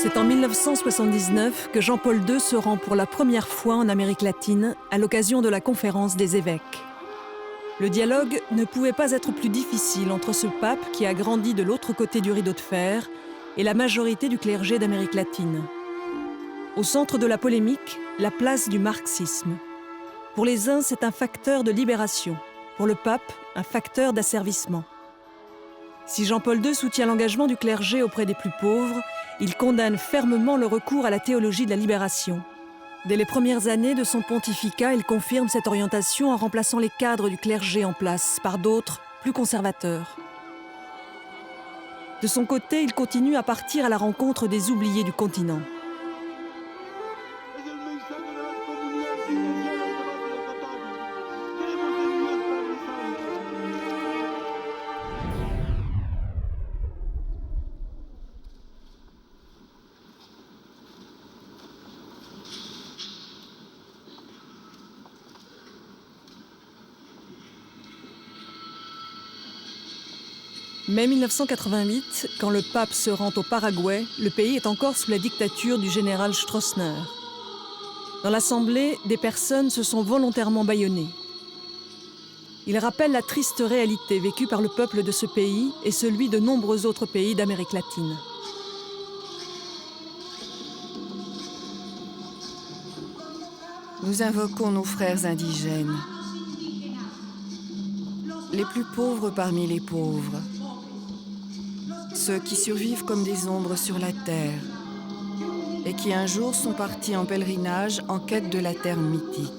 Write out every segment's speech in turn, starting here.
C'est en 1979 que Jean-Paul II se rend pour la première fois en Amérique latine à l'occasion de la conférence des évêques. Le dialogue ne pouvait pas être plus difficile entre ce pape qui a grandi de l'autre côté du rideau de fer et la majorité du clergé d'Amérique latine. Au centre de la polémique, la place du marxisme. Pour les uns, c'est un facteur de libération. Pour le pape, un facteur d'asservissement. Si Jean-Paul II soutient l'engagement du clergé auprès des plus pauvres, il condamne fermement le recours à la théologie de la libération. Dès les premières années de son pontificat, il confirme cette orientation en remplaçant les cadres du clergé en place par d'autres, plus conservateurs. De son côté, il continue à partir à la rencontre des oubliés du continent. Mai 1988, quand le pape se rend au Paraguay, le pays est encore sous la dictature du général Stroessner. Dans l'Assemblée, des personnes se sont volontairement bâillonnées. Il rappelle la triste réalité vécue par le peuple de ce pays et celui de nombreux autres pays d'Amérique latine. Nous invoquons nos frères indigènes, les plus pauvres parmi les pauvres, ceux qui survivent comme des ombres sur la terre et qui un jour sont partis en pèlerinage en quête de la terre mythique.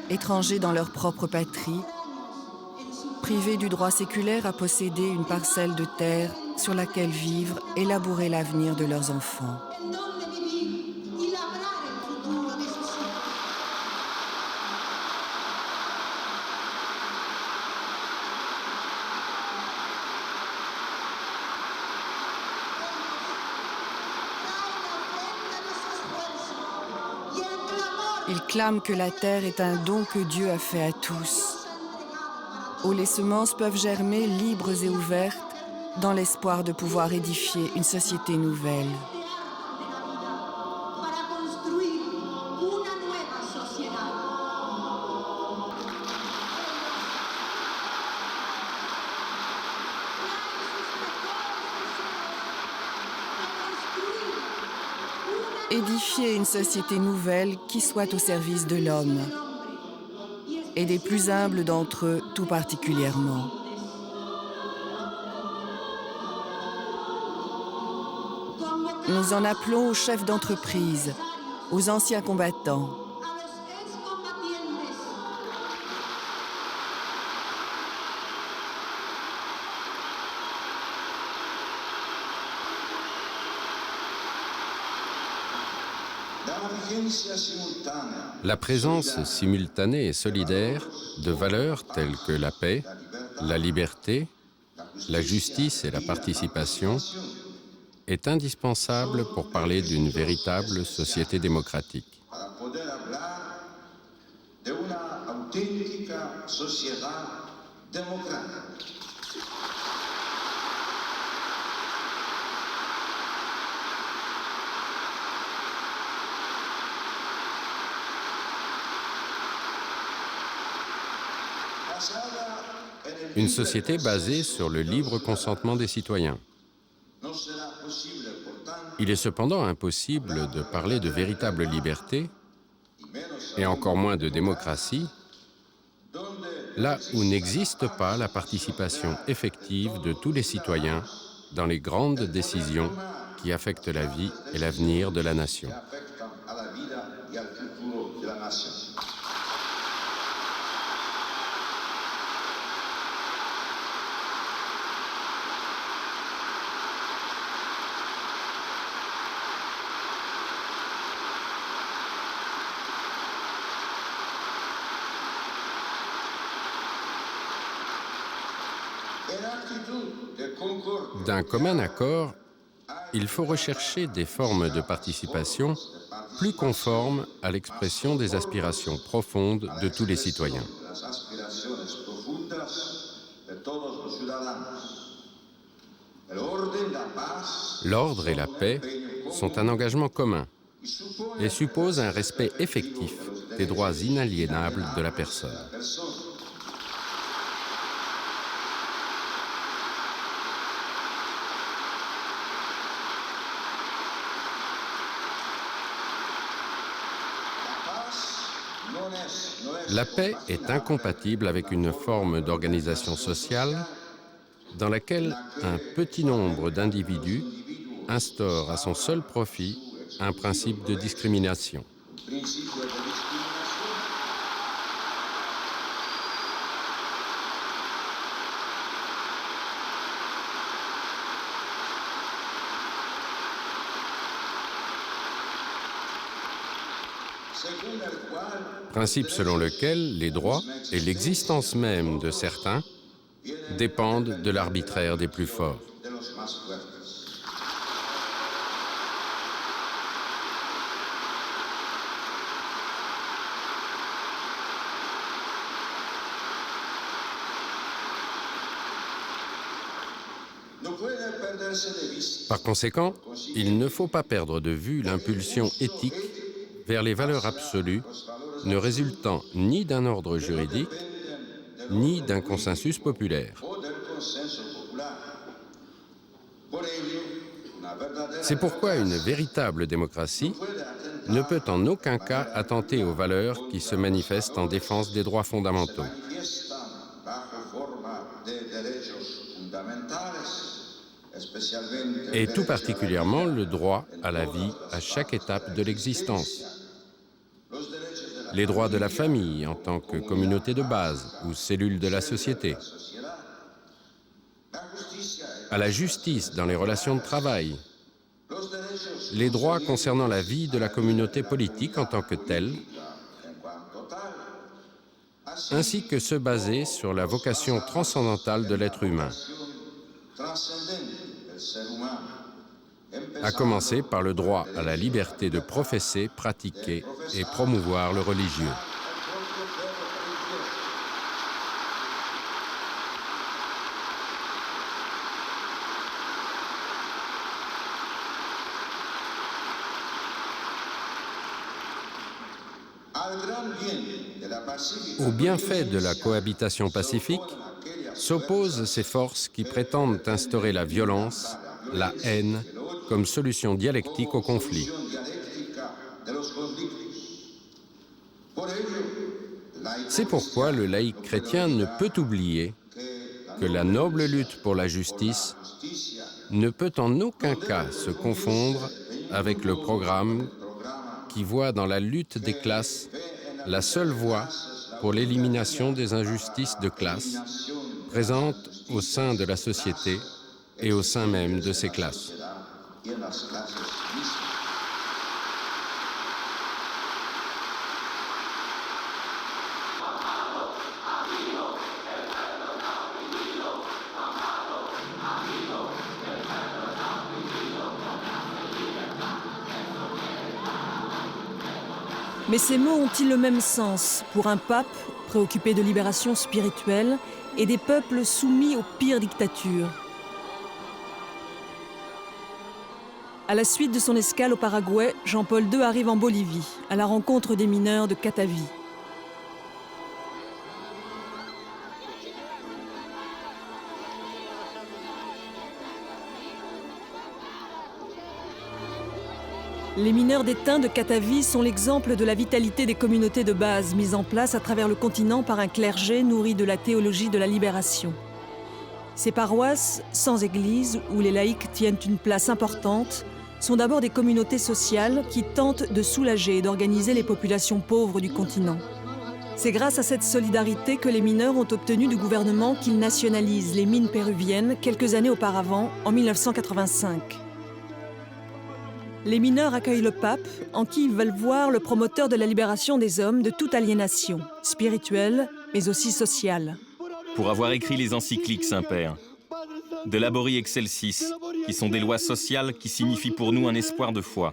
Étrangers dans leur propre patrie, privés du droit séculaire à posséder une parcelle de terre sur laquelle vivre et labourer l'avenir de leurs enfants. Ils clament que la terre est un don que Dieu a fait à tous, où les semences peuvent germer libres et ouvertes dans l'espoir de pouvoir édifier une société nouvelle. Édifier une société nouvelle qui soit au service de l'homme, et des plus humbles d'entre eux tout particulièrement. Nous en appelons aux chefs d'entreprise, aux anciens combattants. La présence simultanée et solidaire de valeurs telles que la paix, la liberté, la justice et la participation est indispensable pour parler d'une véritable société démocratique. Une société basée sur le libre consentement des citoyens. Il est cependant impossible de parler de véritable liberté, et encore moins de démocratie, là où n'existe pas la participation effective de tous les citoyens dans les grandes décisions qui affectent la vie et l'avenir de la nation. D'un commun accord, il faut rechercher des formes de participation plus conformes à l'expression des aspirations profondes de tous les citoyens. El orden, la paz, L'ordre et la paix sont un engagement commun et supposent un respect effectif des droits inaliénables de la personne. La paix est incompatible avec une forme d'organisation sociale dans laquelle un petit nombre d'individus instaure à son seul profit un principe de discrimination. Principe selon lequel les droits et l'existence même de certains dépendent de l'arbitraire des plus forts. Par conséquent, il ne faut pas perdre de vue l'impulsion éthique vers les valeurs absolues ne résultant ni d'un ordre juridique, ni d'un consensus populaire. C'est pourquoi une véritable démocratie ne peut en aucun cas attenter aux valeurs qui se manifestent en défense des droits fondamentaux. Et tout particulièrement le droit à la vie à chaque étape de l'existence. Les droits de la famille en tant que communauté de base ou cellule de la société. À la justice dans les relations de travail. Les droits concernant la vie de la communauté politique en tant que telle, ainsi que ceux basés sur la vocation transcendantale de l'être humain. À commencer par le droit à la liberté de professer, pratiquer et promouvoir le religieux. Au bienfait de la cohabitation pacifique s'opposent ces forces qui prétendent instaurer la violence, la haine, comme solution dialectique au conflit. C'est pourquoi le laïc chrétien ne peut oublier que la noble lutte pour la justice ne peut en aucun cas se confondre avec le programme qui voit dans la lutte des classes la seule voie pour l'élimination des injustices de classe présentes au sein de la société et au sein même de ces classes. Mais ces mots ont-ils le même sens pour un pape préoccupé de libération spirituelle et des peuples soumis aux pires dictatures? À la suite de son escale au Paraguay, Jean-Paul II arrive en Bolivie, à la rencontre des mineurs de Catavi. Les mineurs d'étain de Catavi sont l'exemple de la vitalité des communautés de base mises en place à travers le continent par un clergé nourri de la théologie de la libération. Ces paroisses, sans église, où les laïcs tiennent une place importante, sont d'abord des communautés sociales qui tentent de soulager et d'organiser les populations pauvres du continent. C'est grâce à cette solidarité que les mineurs ont obtenu du gouvernement qu'ils nationalisent les mines péruviennes quelques années auparavant, en 1985. Les mineurs accueillent le pape, en qui ils veulent voir le promoteur de la libération des hommes de toute aliénation, spirituelle, mais aussi sociale. Pour avoir écrit les encycliques, Saint-Père, de Labori Excelsis, qui sont des lois sociales qui signifient pour nous un espoir de foi.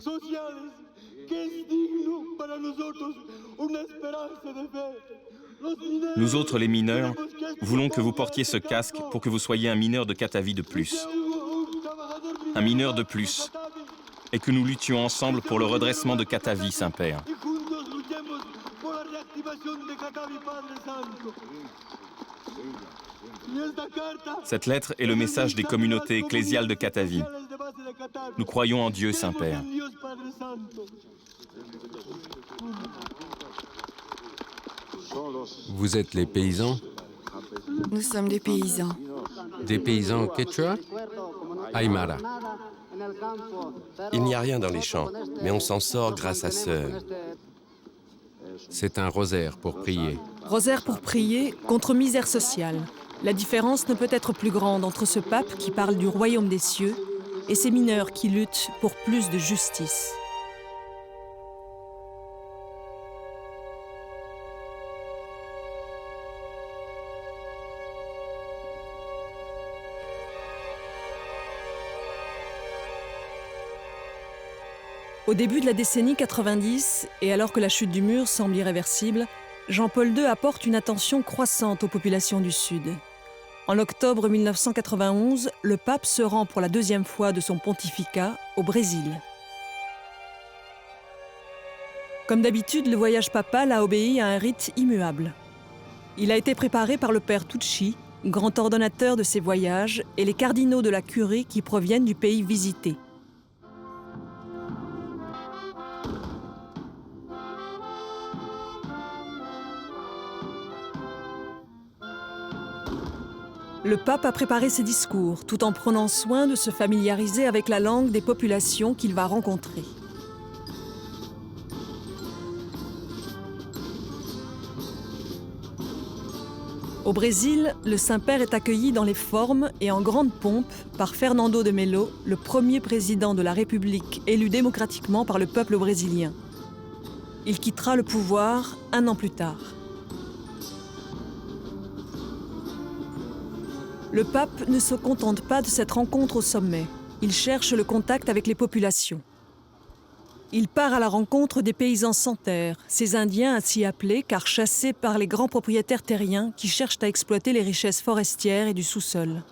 Nous autres, les mineurs, voulons que vous portiez ce casque pour que vous soyez un mineur de Catavi de plus. un mineur de plus, et que nous luttions ensemble pour le redressement de Katavi, Saint-Père. Cette lettre est le message des communautés ecclésiales de Katavi. Nous croyons en Dieu, Saint-Père. Vous êtes les paysans? Nous sommes des paysans. Des paysans quechua? Aymara. Il n'y a rien dans les champs, mais on s'en sort grâce à Sœur. C'est un rosaire pour prier. Rosaire pour prier contre misère sociale. La différence ne peut être plus grande entre ce pape qui parle du royaume des cieux et ces mineurs qui luttent pour plus de justice. Au début de la décennie 90, et alors que la chute du mur semble irréversible, Jean-Paul II apporte une attention croissante aux populations du Sud. En octobre 1991, le pape se rend pour la deuxième fois de son pontificat au Brésil. Comme d'habitude, le voyage papal a obéi à un rite immuable. Il a été préparé par le père Tucci, grand ordonnateur de ces voyages, et les cardinaux de la curie qui proviennent du pays visité. Le pape a préparé ses discours, tout en prenant soin de se familiariser avec la langue des populations qu'il va rencontrer. Au Brésil, le Saint-Père est accueilli dans les formes et en grande pompe par Fernando de Mello, le premier président de la République élu démocratiquement par le peuple brésilien. Il quittera le pouvoir un an plus tard. Le pape ne se contente pas de cette rencontre au sommet. Il cherche le contact avec les populations. Il part à la rencontre des paysans sans terre, ces Indiens ainsi appelés car chassés par les grands propriétaires terriens qui cherchent à exploiter les richesses forestières et du sous-sol.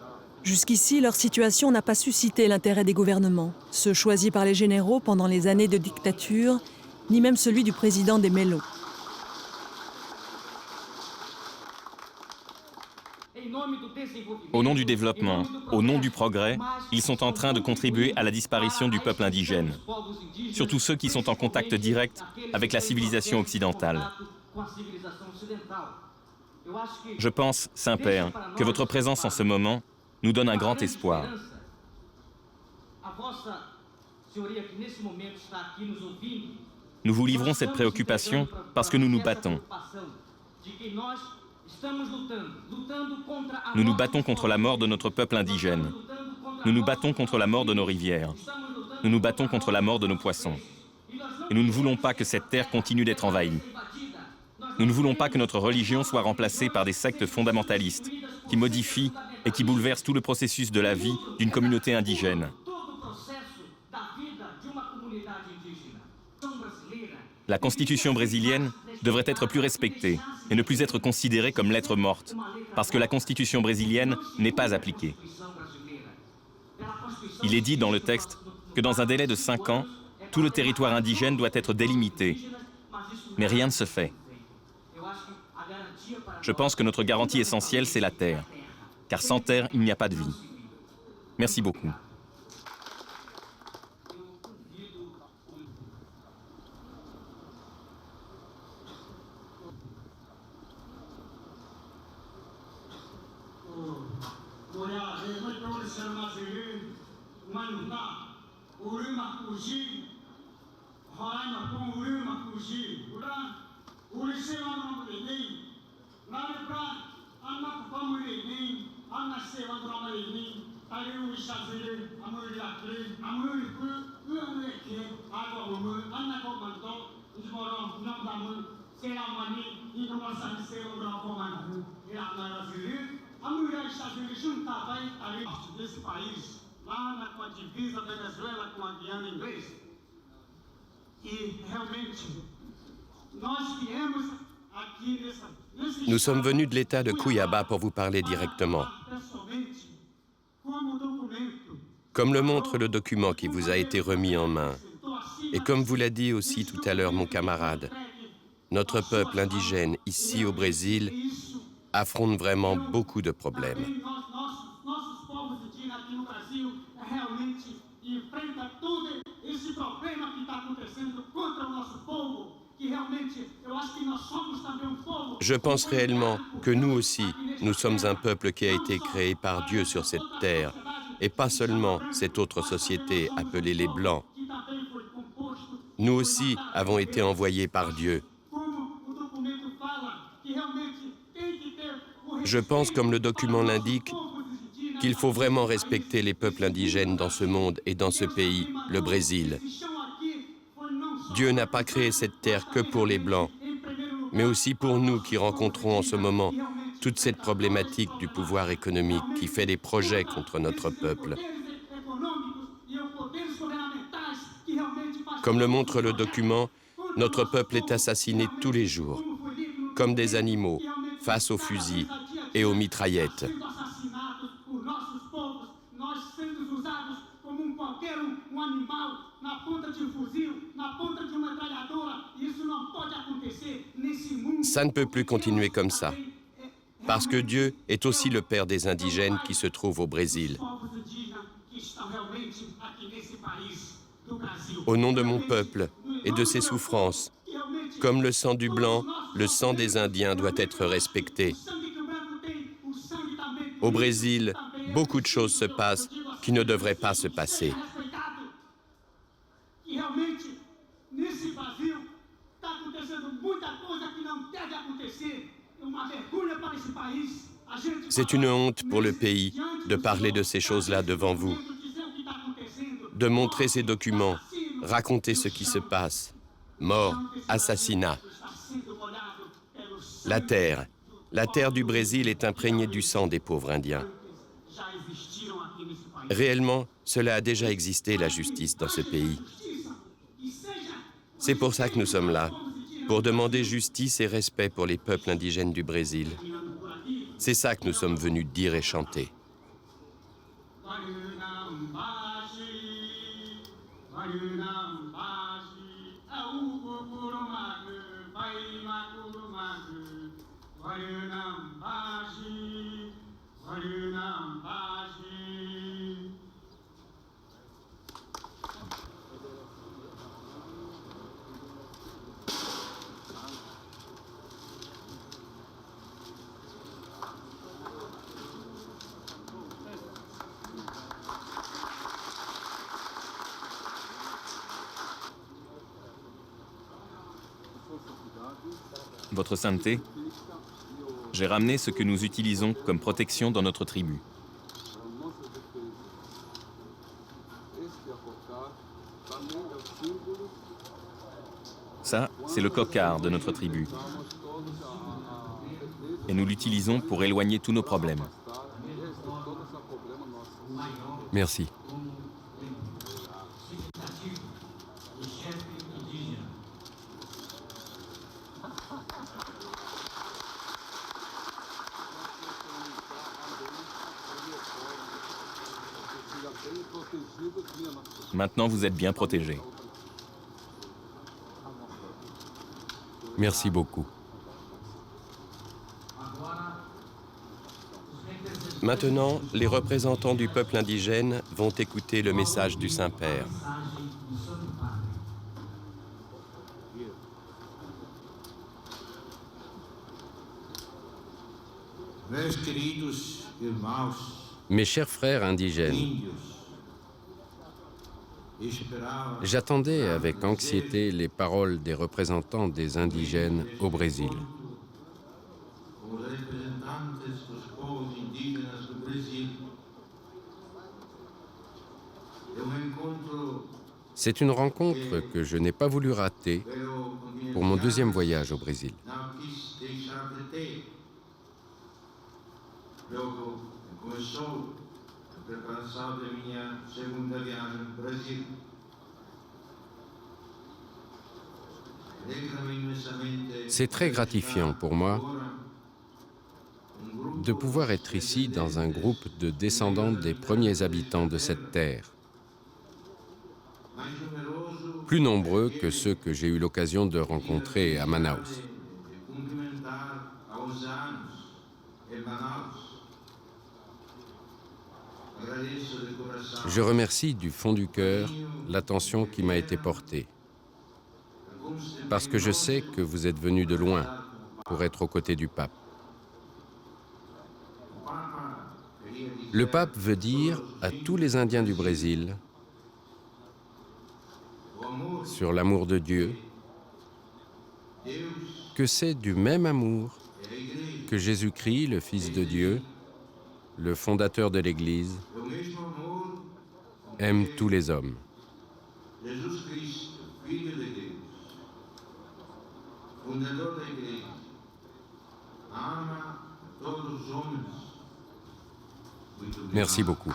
Jusqu'ici, leur situation n'a pas suscité l'intérêt des gouvernements, ceux choisis par les généraux pendant les années de dictature, ni même celui du président des Mello. Au nom du développement, au nom du progrès, ils sont en train de contribuer à la disparition du peuple indigène, surtout ceux qui sont en contact direct avec la civilisation occidentale. Je pense, Saint-Père, que votre présence en ce moment nous donne un grand espoir. Nous vous livrons cette préoccupation parce que nous nous battons. Nous nous battons contre la mort de notre peuple indigène. Nous nous battons contre la mort de nos rivières. Nous nous battons contre la mort de nos poissons. Et nous ne voulons pas que cette terre continue d'être envahie. Nous ne voulons pas que notre religion soit remplacée par des sectes fondamentalistes qui modifient et qui bouleversent tout le processus de la vie d'une communauté indigène. La constitution brésilienne devrait être plus respectée et ne plus être considérée comme lettre morte, parce que la constitution brésilienne n'est pas appliquée. Il est dit dans le texte que dans un délai de 5 ans, tout le territoire indigène doit être délimité. Mais rien ne se fait. Je pense que notre garantie essentielle, c'est la terre, car sans terre, il n'y a pas de vie. Merci beaucoup. Nous sommes venus de l'État de Cuiabá pour vous parler directement. Comme le montre le document qui vous a été remis en main, et comme vous l'a dit aussi tout à l'heure mon camarade, notre peuple indigène ici au Brésil affronte vraiment beaucoup de problèmes. Je pense réellement que nous aussi, nous sommes un peuple qui a été créé par Dieu sur cette terre, et pas seulement cette autre société appelée les Blancs. Nous aussi avons été envoyés par Dieu. Je pense, comme le document l'indique, qu'il faut vraiment respecter les peuples indigènes dans ce monde et dans ce pays, le Brésil. Dieu n'a pas créé cette terre que pour les Blancs, mais aussi pour nous qui rencontrons en ce moment toute cette problématique du pouvoir économique qui fait des projets contre notre peuple. Comme le montre le document, notre peuple est assassiné tous les jours, comme des animaux, face aux fusils et aux mitraillettes. Ça ne peut plus continuer comme ça, parce que Dieu est aussi le Père des indigènes qui se trouvent au Brésil. Au nom de mon peuple et de ses souffrances, comme le sang du blanc, le sang des Indiens doit être respecté. Au Brésil, beaucoup de choses se passent qui ne devraient pas se passer. C'est une honte pour le pays de parler de ces choses-là devant vous, de montrer ces documents, raconter ce qui se passe. Mort, assassinat. La terre du Brésil est imprégnée du sang des pauvres Indiens. Réellement, cela a déjà existé, la justice, dans ce pays. C'est pour ça que nous sommes là, pour demander justice et respect pour les peuples indigènes du Brésil. C'est ça que nous sommes venus dire et chanter. Votre Sainteté, j'ai ramené ce que nous utilisons comme protection dans notre tribu. Ça, c'est le cocar de notre tribu. Et nous l'utilisons pour éloigner tous nos problèmes. Merci. Maintenant, vous êtes bien protégés. Merci beaucoup. Maintenant, les représentants du peuple indigène vont écouter le message du Saint-Père. Mes chers frères indigènes, j'attendais avec anxiété les paroles des représentants des indigènes au Brésil. C'est une rencontre que je n'ai pas voulu rater pour mon deuxième voyage au Brésil. C'est très gratifiant pour moi de pouvoir être ici dans un groupe de descendants des premiers habitants de cette terre, plus nombreux que ceux que j'ai eu l'occasion de rencontrer à Manaus. Je remercie du fond du cœur l'attention qui m'a été portée, parce que je sais que vous êtes venus de loin pour être aux côtés du pape. Le pape veut dire à tous les Indiens du Brésil, sur l'amour de Dieu, que c'est du même amour que Jésus-Christ, le Fils de Dieu, le fondateur de l'Église, aime tous les hommes. Merci beaucoup.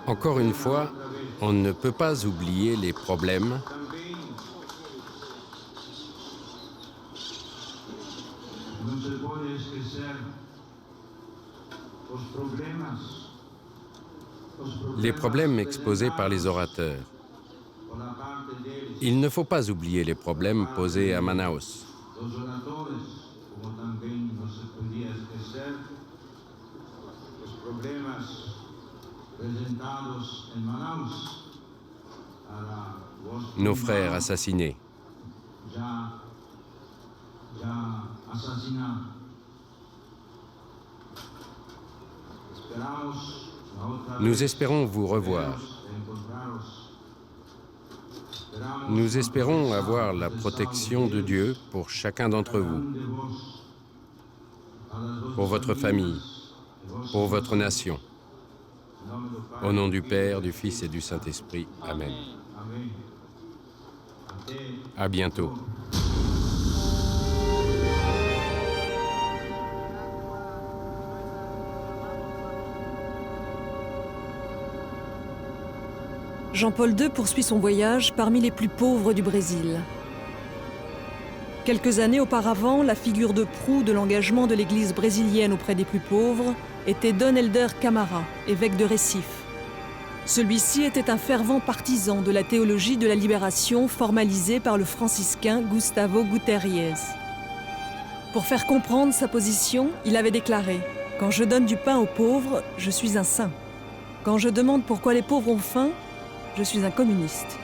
Encore une fois, on ne peut pas oublier les problèmes exposés par les orateurs. Il ne faut pas oublier les problèmes posés à Manaus. Nos frères assassinés. Nous espérons vous revoir. Nous espérons avoir la protection de Dieu pour chacun d'entre vous, pour votre famille, pour votre nation. Au nom du Père, du Fils et du Saint-Esprit. Amen. À bientôt. Jean-Paul II poursuit son voyage parmi les plus pauvres du Brésil. Quelques années auparavant, la figure de proue de l'engagement de l'Église brésilienne auprès des plus pauvres était Dom Helder Camara, évêque de Recife. Celui-ci était un fervent partisan de la théologie de la libération formalisée par le franciscain Gustavo Gutierrez. Pour faire comprendre sa position, il avait déclaré « Quand je donne du pain aux pauvres, je suis un saint. Quand je demande pourquoi les pauvres ont faim, je suis un communiste. »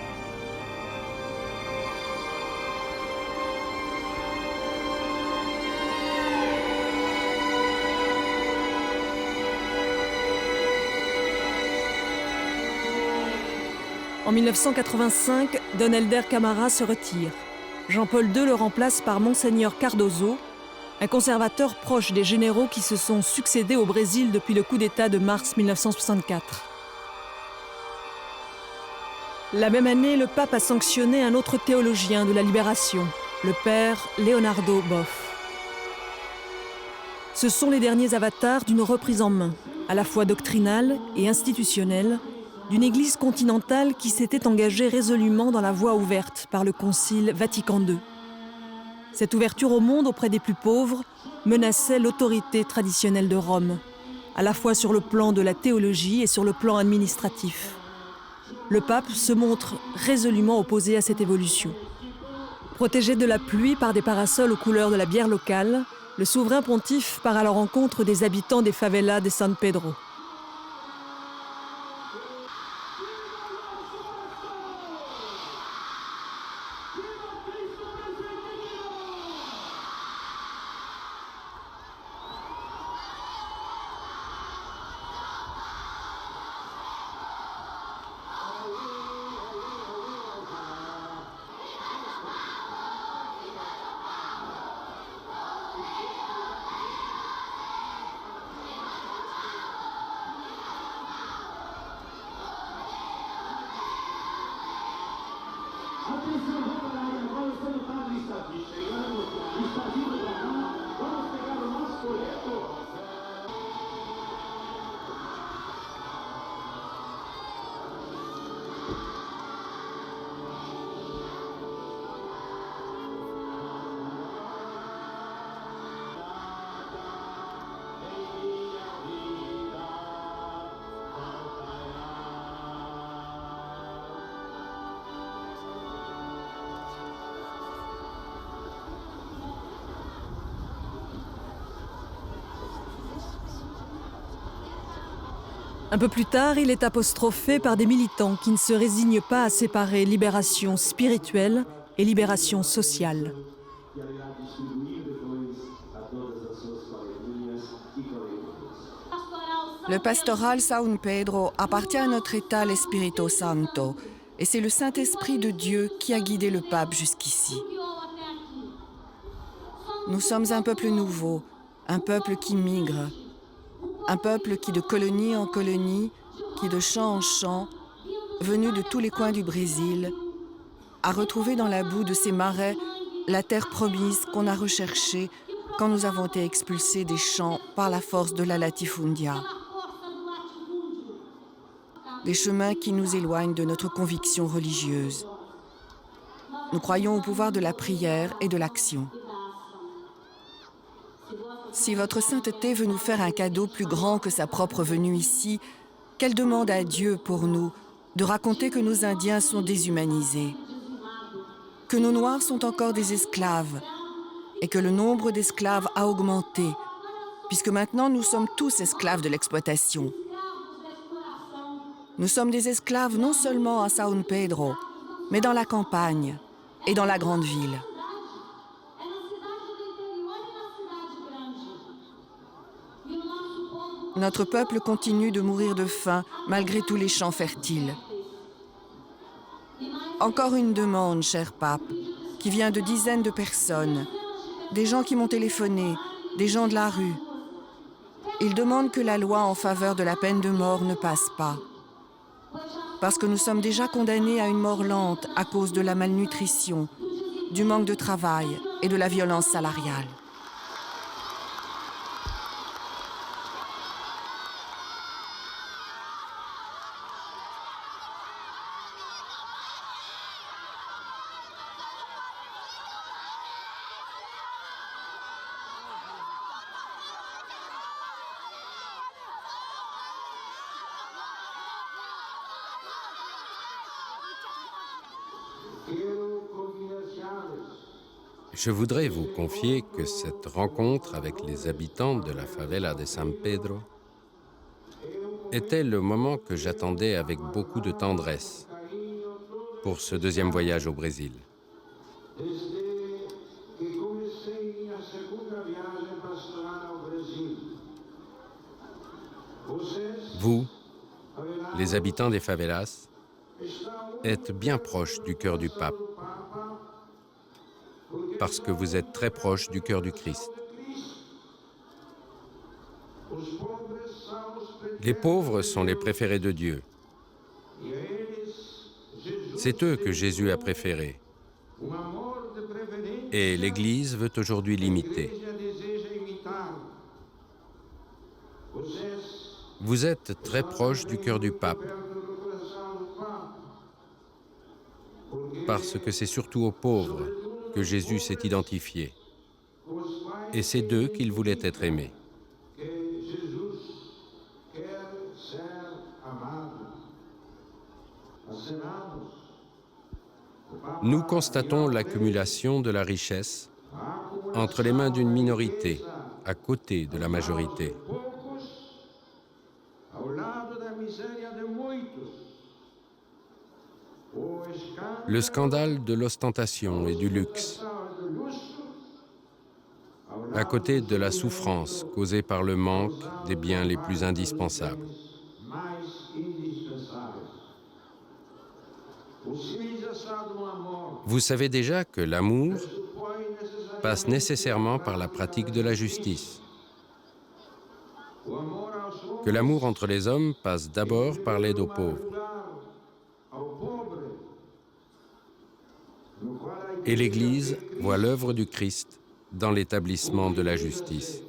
En 1985, Dom Helder Camara se retire. Jean-Paul II le remplace par Monseigneur Cardoso, un conservateur proche des généraux qui se sont succédés au Brésil depuis le coup d'État de mars 1964. La même année, le pape a sanctionné un autre théologien de la libération, le père Leonardo Boff. Ce sont les derniers avatars d'une reprise en main, à la fois doctrinale et institutionnelle, d'une Église continentale qui s'était engagée résolument dans la voie ouverte par le Concile Vatican II. Cette ouverture au monde auprès des plus pauvres menaçait l'autorité traditionnelle de Rome, à la fois sur le plan de la théologie et sur le plan administratif. Le pape se montre résolument opposé à cette évolution. Protégé de la pluie par des parasols aux couleurs de la bière locale, le souverain pontife part à la rencontre des habitants des favelas de San Pedro. Un peu plus tard, il est apostrophé par des militants qui ne se résignent pas à séparer libération spirituelle et libération sociale. Le pastoral São Pedro appartient à notre État l'Espírito Santo, et c'est le Saint-Esprit de Dieu qui a guidé le pape jusqu'ici. Nous sommes un peuple nouveau, un peuple qui migre, un peuple qui de colonie en colonie, qui de champ en champ, venu de tous les coins du Brésil, a retrouvé dans la boue de ses marais la terre promise qu'on a recherchée quand nous avons été expulsés des champs par la force de la latifundia. Des chemins qui nous éloignent de notre conviction religieuse. Nous croyons au pouvoir de la prière et de l'action. Si votre sainteté veut nous faire un cadeau plus grand que sa propre venue ici, qu'elle demande à Dieu pour nous de raconter que nos Indiens sont déshumanisés, que nos Noirs sont encore des esclaves et que le nombre d'esclaves a augmenté, puisque maintenant nous sommes tous esclaves de l'exploitation. Nous sommes des esclaves non seulement à São Pedro, mais dans la campagne et dans la grande ville. Notre peuple continue de mourir de faim malgré tous les champs fertiles. Encore une demande, cher pape, qui vient de dizaines de personnes, des gens qui m'ont téléphoné, des gens de la rue. Ils demandent que la loi en faveur de la peine de mort ne passe pas. Parce que nous sommes déjà condamnés à une mort lente à cause de la malnutrition, du manque de travail et de la violence salariale. Je voudrais vous confier que cette rencontre avec les habitants de la favela de San Pedro était le moment que j'attendais avec beaucoup de tendresse pour ce deuxième voyage au Brésil. Vous, les habitants des favelas, êtes bien proches du cœur du pape, parce que vous êtes très proche du cœur du Christ. Les pauvres sont les préférés de Dieu. C'est eux que Jésus a préférés. Et l'Église veut aujourd'hui l'imiter. Vous êtes très proche du cœur du pape, parce que c'est surtout aux pauvres que Jésus s'est identifié. et c'est d'eux qu'il voulait être aimé. Nous constatons l'accumulation de la richesse entre les mains d'une minorité, à côté de la majorité. Le scandale de l'ostentation et du luxe, à côté de la souffrance causée par le manque des biens les plus indispensables. Vous savez déjà que l'amour passe nécessairement par la pratique de la justice, que l'amour entre les hommes passe d'abord par l'aide aux pauvres. Et l'Église voit l'œuvre du Christ dans l'établissement de la justice.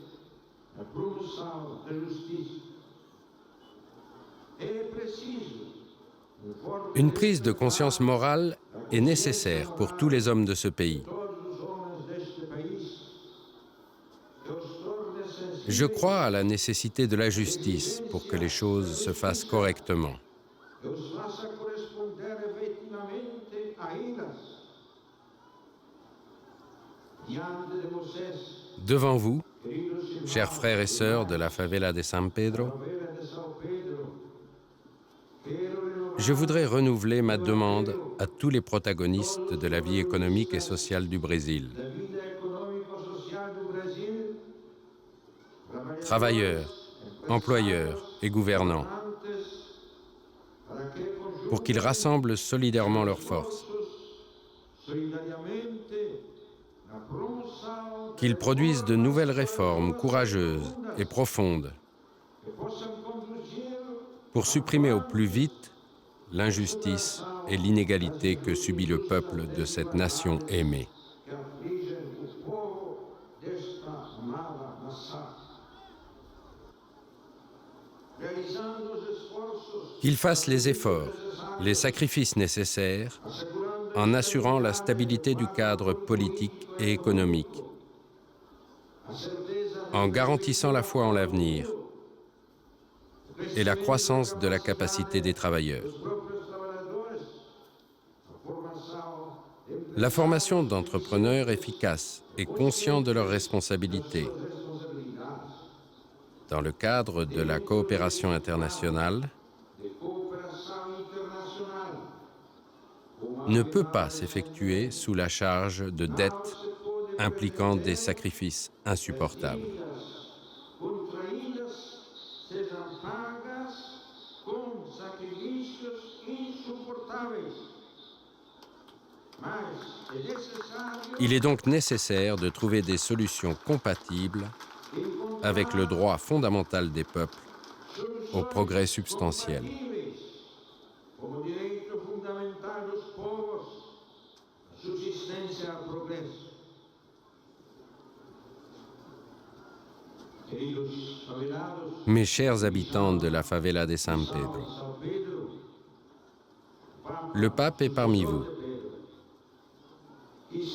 Une prise de conscience morale est nécessaire pour tous les hommes de ce pays. Je crois à la nécessité de la justice pour que les choses se fassent correctement. Devant vous, chers frères et sœurs de la favela de San Pedro, je voudrais renouveler ma demande à tous les protagonistes de la vie économique et sociale du Brésil. Travailleurs, employeurs et gouvernants, pour qu'ils rassemblent solidairement leurs forces, qu'ils produisent de nouvelles réformes courageuses et profondes pour supprimer au plus vite l'injustice et l'inégalité que subit le peuple de cette nation aimée. Qu'ils fassent les efforts, les sacrifices nécessaires en assurant la stabilité du cadre politique et économique, en garantissant la foi en l'avenir et la croissance de la capacité des travailleurs. La formation d'entrepreneurs efficaces et conscients de leurs responsabilités dans le cadre de la coopération internationale ne peut pas s'effectuer sous la charge de dettes impliquant des sacrifices insupportables. Il est donc nécessaire de trouver des solutions compatibles avec le droit fondamental des peuples au progrès substantiel. Mes chers habitants de la favela de San Pedro, le pape est parmi vous,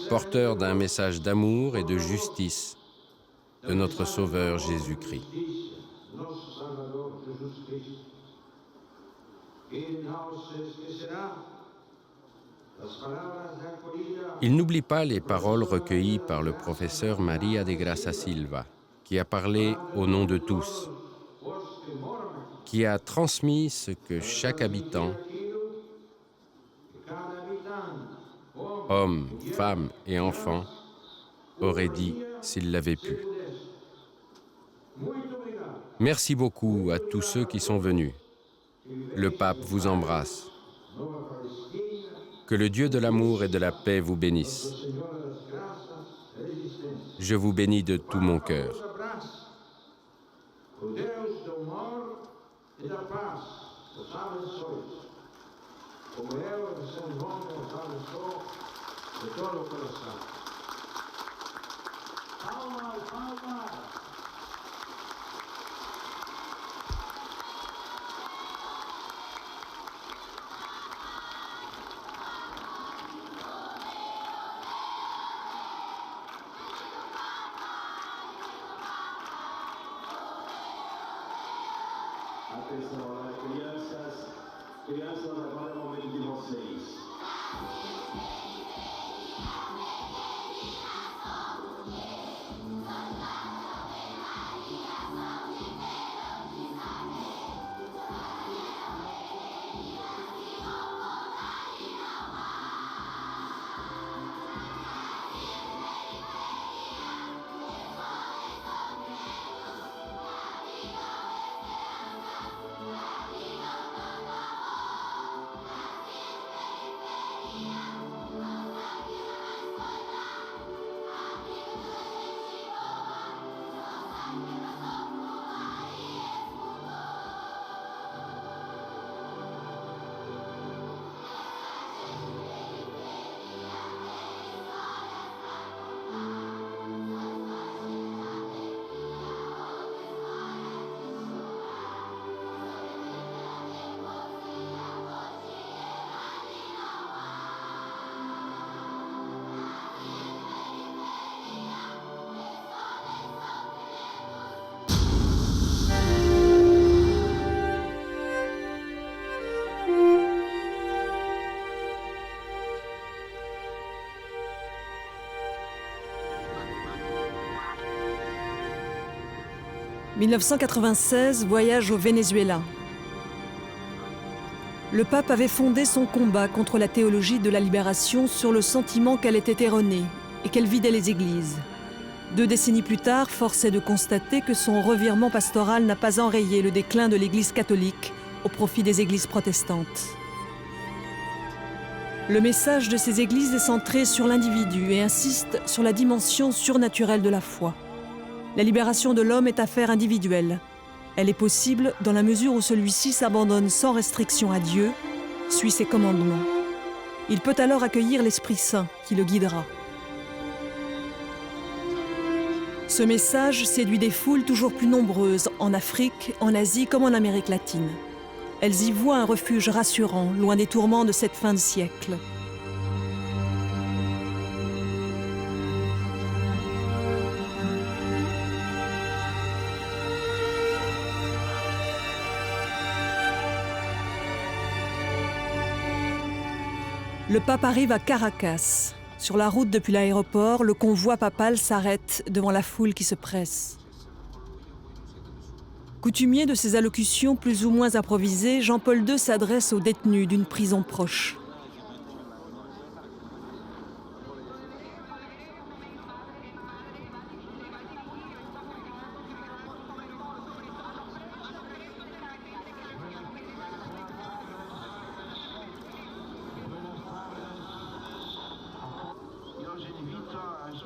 porteur d'un message d'amour et de justice de notre Sauveur Jésus-Christ. Il n'oublie pas les paroles recueillies par le professeur Maria de Graça Silva, qui a parlé au nom de tous, qui a transmis ce que chaque habitant, hommes, femmes et enfants, aurait dit s'il l'avait pu. Merci beaucoup à tous ceux qui sont venus. Le pape vous embrasse. Que le Dieu de l'amour et de la paix vous bénisse. Je vous bénis de tout mon cœur. « 1996, voyage au Venezuela. Le pape avait fondé son combat contre la théologie de la libération sur le sentiment qu'elle était erronée et qu'elle vidait les églises. 2 décennies plus tard, force est de constater que son revirement pastoral n'a pas enrayé le déclin de l'Église catholique au profit des églises protestantes. Le message de ces églises est centré sur l'individu et insiste sur la dimension surnaturelle de la foi. La libération de l'homme est affaire individuelle. Elle est possible dans la mesure où celui-ci s'abandonne sans restriction à Dieu, suit ses commandements. Il peut alors accueillir l'Esprit Saint qui le guidera. Ce message séduit des foules toujours plus nombreuses en Afrique, en Asie comme en Amérique latine. Elles y voient un refuge rassurant, loin des tourments de cette fin de siècle. Le pape arrive à Caracas. Sur la route depuis l'aéroport, le convoi papal s'arrête devant la foule qui se presse. Coutumier de ses allocutions plus ou moins improvisées, Jean-Paul II s'adresse aux détenus d'une prison proche.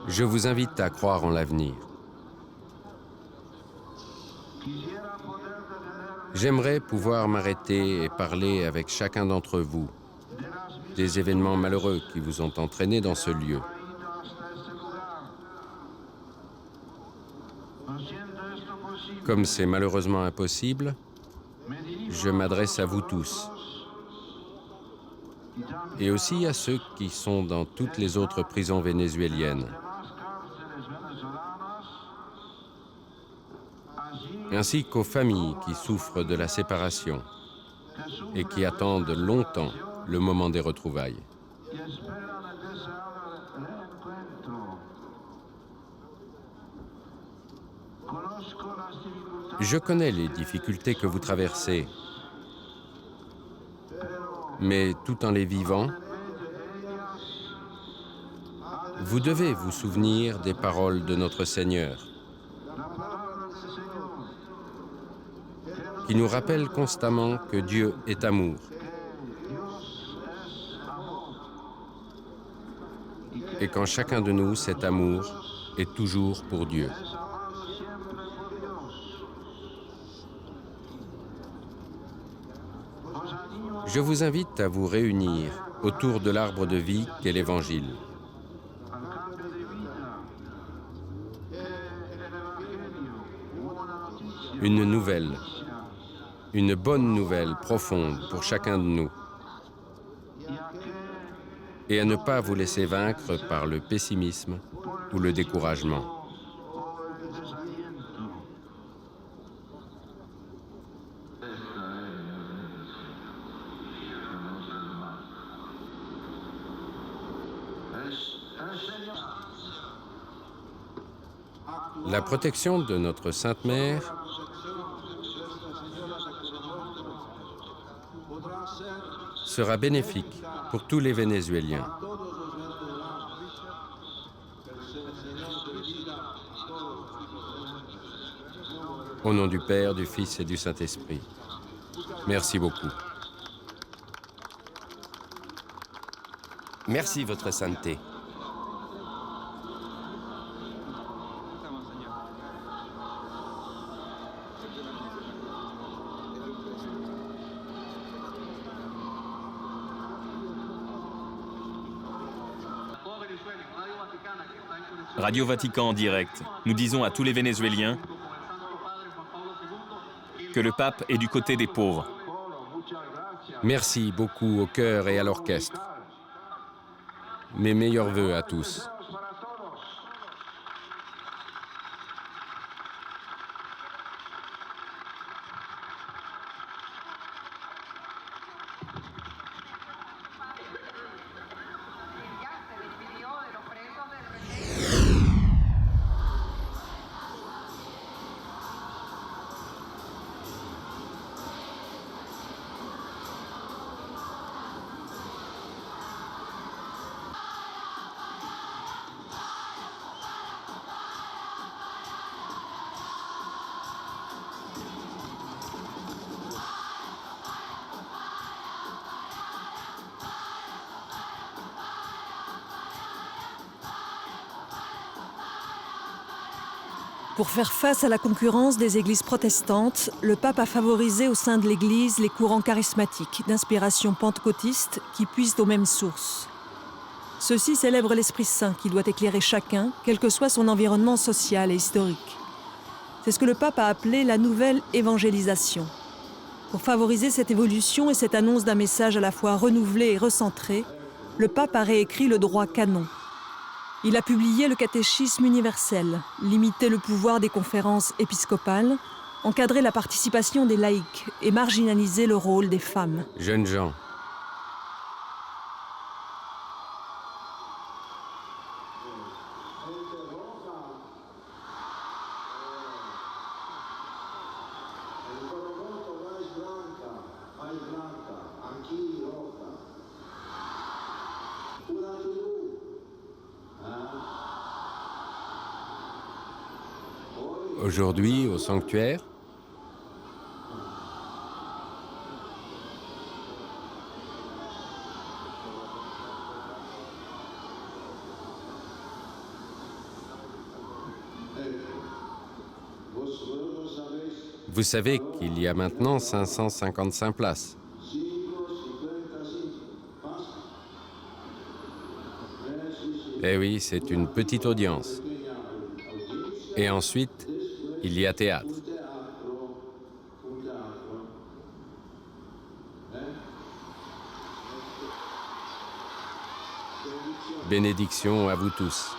Je vous invite à croire en l'avenir. J'aimerais pouvoir m'arrêter et parler avec chacun d'entre vous des événements malheureux qui vous ont entraîné dans ce lieu. Comme c'est malheureusement impossible, je m'adresse à vous tous et aussi à ceux qui sont dans toutes les autres prisons vénézuéliennes, ainsi qu'aux familles qui souffrent de la séparation et qui attendent longtemps le moment des retrouvailles. Je connais les difficultés que vous traversez, mais tout en les vivant, vous devez vous souvenir des paroles de notre Seigneur, qui nous rappelle constamment que Dieu est amour. Et qu'en chacun de nous, cet amour est toujours pour Dieu. Je vous invite à vous réunir autour de l'arbre de vie qu'est l'Évangile. Une nouvelle, une bonne nouvelle profonde pour chacun de nous. Et à ne pas vous laisser vaincre par le pessimisme ou le découragement. La protection de notre Sainte Mère sera bénéfique pour tous les Vénézuéliens. Au nom du Père, du Fils et du Saint-Esprit. Merci beaucoup. Merci, Votre Sainteté. Radio Vatican en direct. Nous disons à tous les Vénézuéliens que le pape est du côté des pauvres. Merci beaucoup au chœur et à l'orchestre. Mes meilleurs vœux à tous. Pour faire face à la concurrence des églises protestantes, le pape a favorisé au sein de l'Église les courants charismatiques d'inspiration pentecôtiste qui puisent aux mêmes sources. Ceux-ci célèbrent l'Esprit Saint qui doit éclairer chacun, quel que soit son environnement social et historique. C'est ce que le pape a appelé la nouvelle évangélisation. Pour favoriser cette évolution et cette annonce d'un message à la fois renouvelé et recentré, le pape a réécrit le droit canon. Il a publié le catéchisme universel, limité le pouvoir des conférences épiscopales, encadré la participation des laïcs et marginalisé le rôle des femmes. Jeunes gens, aujourd'hui au sanctuaire, vous savez qu'il y a maintenant 555 places. Eh oui, c'est une petite audience. Et ensuite, il y a théâtre. Bénédiction à vous tous.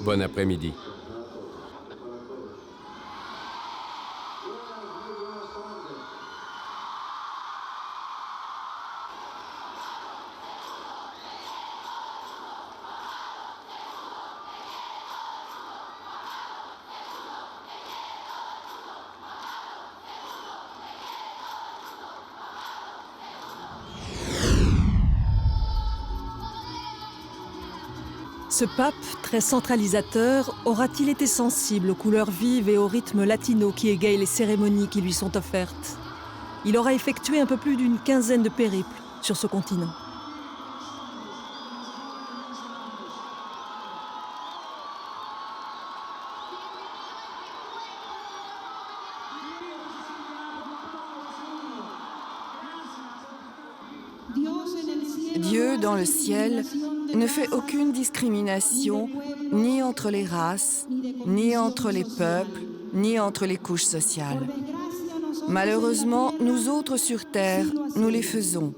Bon après-midi. Ce pape, très centralisateur, aura-t-il été sensible aux couleurs vives et au rythme latino qui égayent les cérémonies qui lui sont offertes? Il aura effectué un peu plus d'une quinzaine de périples sur ce continent. Dieu, dans le ciel, ne fait aucune discrimination, ni entre les races, ni entre les peuples, ni entre les couches sociales. Malheureusement, nous autres sur Terre, nous les faisons.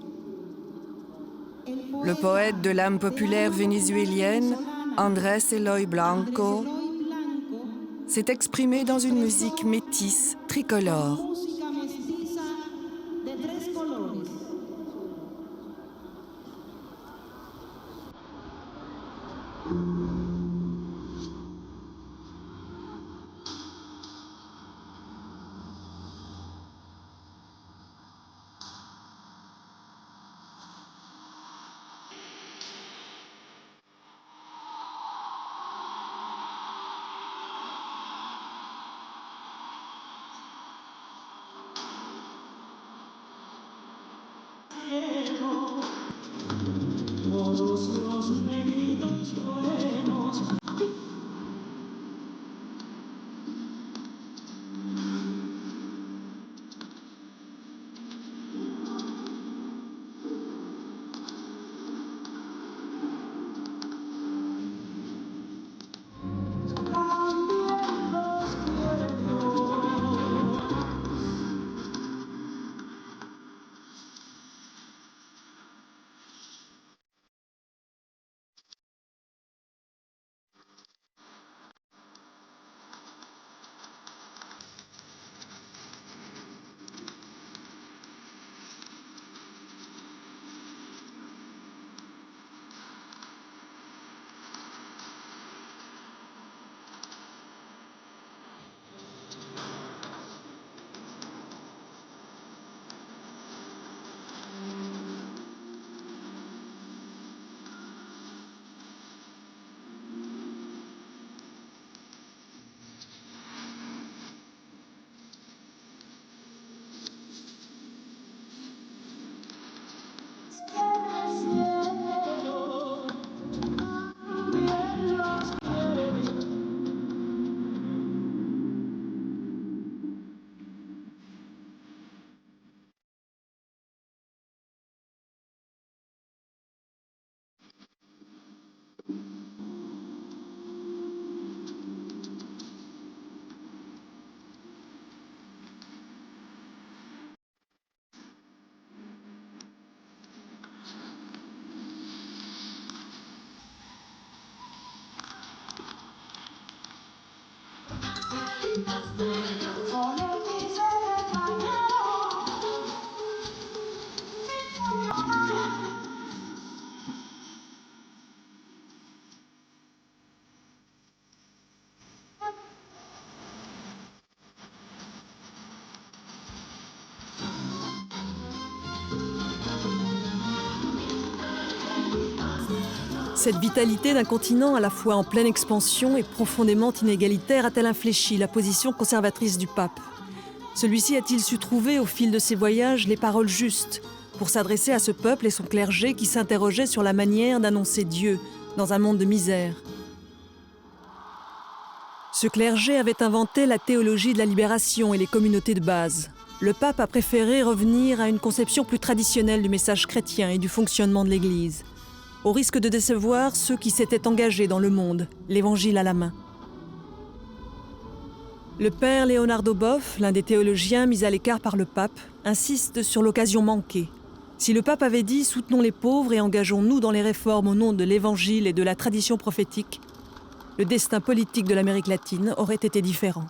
Le poète de l'âme populaire vénézuélienne, Andrés Eloy Blanco, s'est exprimé dans une musique métisse, tricolore. Cette vitalité d'un continent à la fois en pleine expansion et profondément inégalitaire a-t-elle infléchi la position conservatrice du pape? Celui-ci a-t-il su trouver au fil de ses voyages les paroles justes pour s'adresser à ce peuple et son clergé qui s'interrogeait sur la manière d'annoncer Dieu dans un monde de misère? Ce clergé avait inventé la théologie de la libération et les communautés de base. Le pape a préféré revenir à une conception plus traditionnelle du message chrétien et du fonctionnement de l'Église, au risque de décevoir ceux qui s'étaient engagés dans le monde, l'Évangile à la main. Le père Leonardo Boff, l'un des théologiens mis à l'écart par le pape, insiste sur l'occasion manquée. Si le pape avait dit « Soutenons les pauvres et engageons-nous dans les réformes au nom de l'Évangile et de la tradition prophétique », le destin politique de l'Amérique latine aurait été différent.